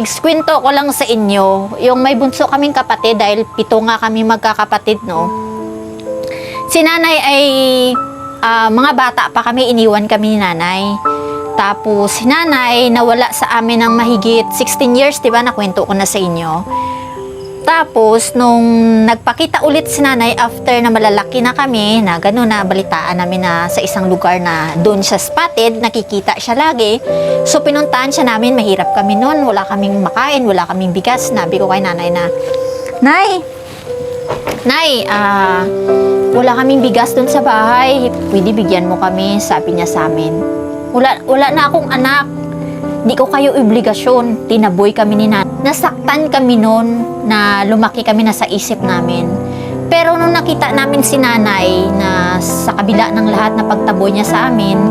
Kwento ko lang sa inyo, yung may bunso kaming kapatid, dahil 7 nga kami magkakapatid, no? Si nanay ay, mga bata pa kami, iniwan kami ni nanay. Tapos, si nanay nawala sa amin ng mahigit 16 years, diba? Nakwento ko na sa inyo. Tapos, nung nagpakita ulit si nanay after na malalaki na kami, na gano'n na balitaan namin na sa isang lugar na doon siya spotted, nakikita siya lagi. So, pinuntahan siya namin, mahirap kami noon, wala kaming makain, wala kaming bigas. Nabi ko kay nanay na, Nay, wala kaming bigas doon sa bahay, pwede bigyan mo kami, sabi niya sa amin. Wala na akong anak. Di ko kayo obligasyon. Tinaboy kami ni nanay. Nasaktan kami noon na lumaki kami na sa isip namin. Pero nung nakita namin si nanay na sa kabila ng lahat na pagtaboy niya sa amin,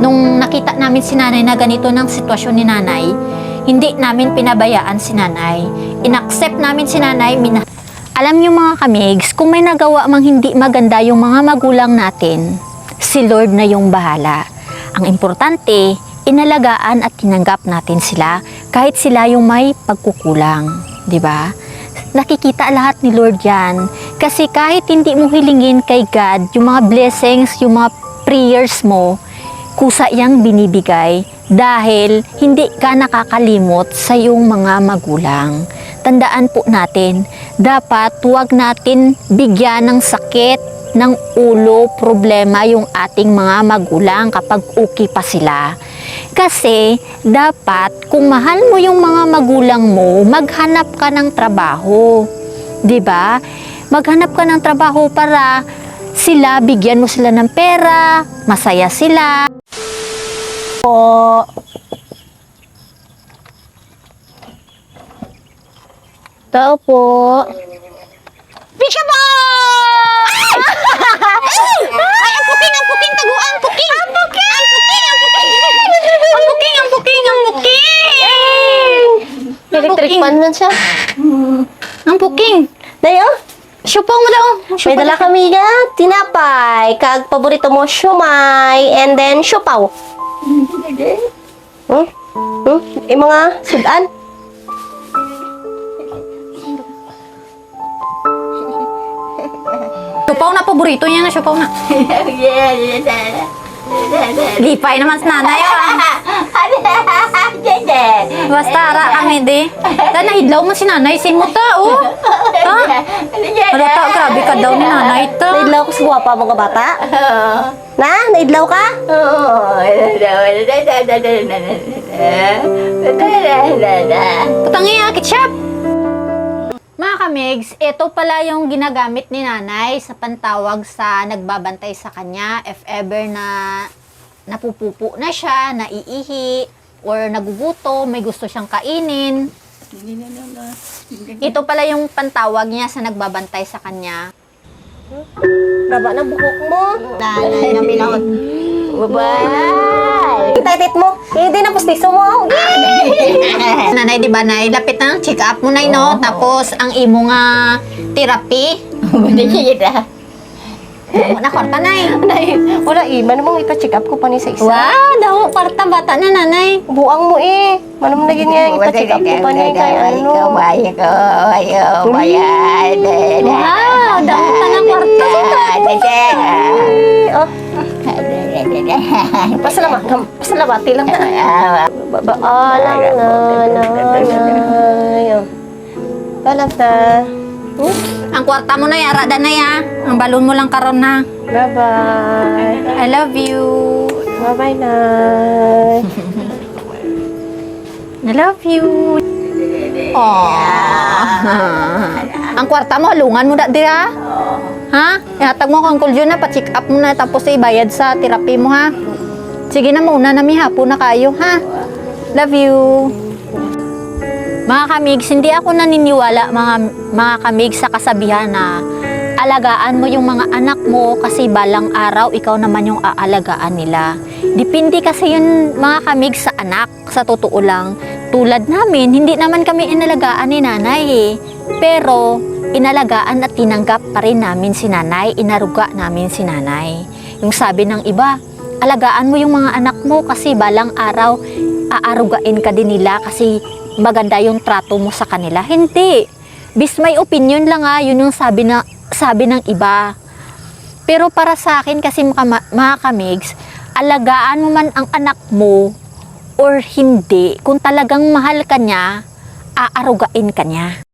nung nakita namin si nanay na ganito ng sitwasyon ni nanay, hindi namin pinabayaan si nanay. Inaccept namin si nanay. Alam niyo mga kamigs, kung may nagawa mang hindi maganda yung mga magulang natin, si Lord na yung bahala. Ang importante, inalagaan at tinanggap natin sila kahit sila yung may pagkukulang, di ba? Nakikita lahat ni Lord yan. Kasi kahit hindi mo hilingin kay God yung mga blessings, yung mga prayers mo, kusa yang binibigay dahil hindi ka nakakalimot sa iyong mga magulang. Tandaan po natin, dapat huwag natin bigyan ng sakit ng ulo, problema yung ating mga magulang kapag okay pa sila. Kasi dapat kung mahal mo yung mga magulang mo, maghanap ka ng trabaho. 'Di ba? Maghanap ka ng trabaho para sila, bigyan mo sila ng pera, masaya sila. Po. Tao po. Pika po! Ay, ang puking, taguan, puking! Ang puking! Electric fan nun siya. Ang puking! Dayo? Syupaw mo daw. May dala kami nga, tinapay, kag paborito mo, siomay, and then siopaw. Yung mga sudan. Syupaw na, paborito niya na, syupaw na. Lipay naman sa nanay, Basta ara kami, di. Dahil nahidlaw mo si nanay, simuta, Ha? Halata, grabe ka daw ni nanay, ta. Naidlaw ko sa guwapa mga bata? Na? Naidlaw ka? Patangi, ketchup. Mga kamigs, ito pala yung ginagamit ni nanay sa pantawag sa nagbabantay sa kanya if ever na napupupo na siya, naiihi, or nagugutom, may gusto siyang kainin. Ito pala yung pantawag niya sa nagbabantay sa kanya. Raba ng buhok mo. Nanay na minahon. Bye-bye! Ititit mo. Hindi na pustiso mo. Nanay, di ba, nay? Lapit na, check up mo, nay, no? Tapos, ang imo nga therapy. Na kwarta, nay. Wala iman mong ipa-check up ko pa ni sa isa. Wow, daw, kwarta bata na, nanay. Buang mo Manam na ganyan, ipa-check up ko pa ni kay ano. Wow, daw, tanang kwarta. Pasalamati lang na. Babaalang nanay. Alam na. Ang kwarta mo na, arada na ya. Ang balon mo lang karon na. Bye-bye. I love you. Bye-bye, Nay. I love you. Ang kwarta mo, halungan mo na dira. Ha? Ihatag mo kang kulyo na, pa-check up mo na, tapos ibayad sa therapy mo, ha? Sige na muna, namihapo na kayo, ha? Love you. Mga kamigs, hindi ako naniniwala, mga kamigs, sa kasabihan na alagaan mo yung mga anak mo kasi balang araw ikaw naman yung aalagaan nila. Depende kasi yun, mga kamigs, sa anak. Sa totoo lang, tulad namin, hindi naman kami inalagaan ni nanay, Pero, inalagaan at tinanggap pa rin namin si nanay, inaruga namin si nanay. Yung sabi ng iba, alagaan mo yung mga anak mo kasi balang araw aarugain ka din nila kasi maganda yung trato mo sa kanila. Hindi. Bis may opinion lang yun yung sabi ng iba. Pero para sa akin kasi mga kamigs, alagaan mo man ang anak mo or hindi, kung talagang mahal ka niya, aarugain ka niya.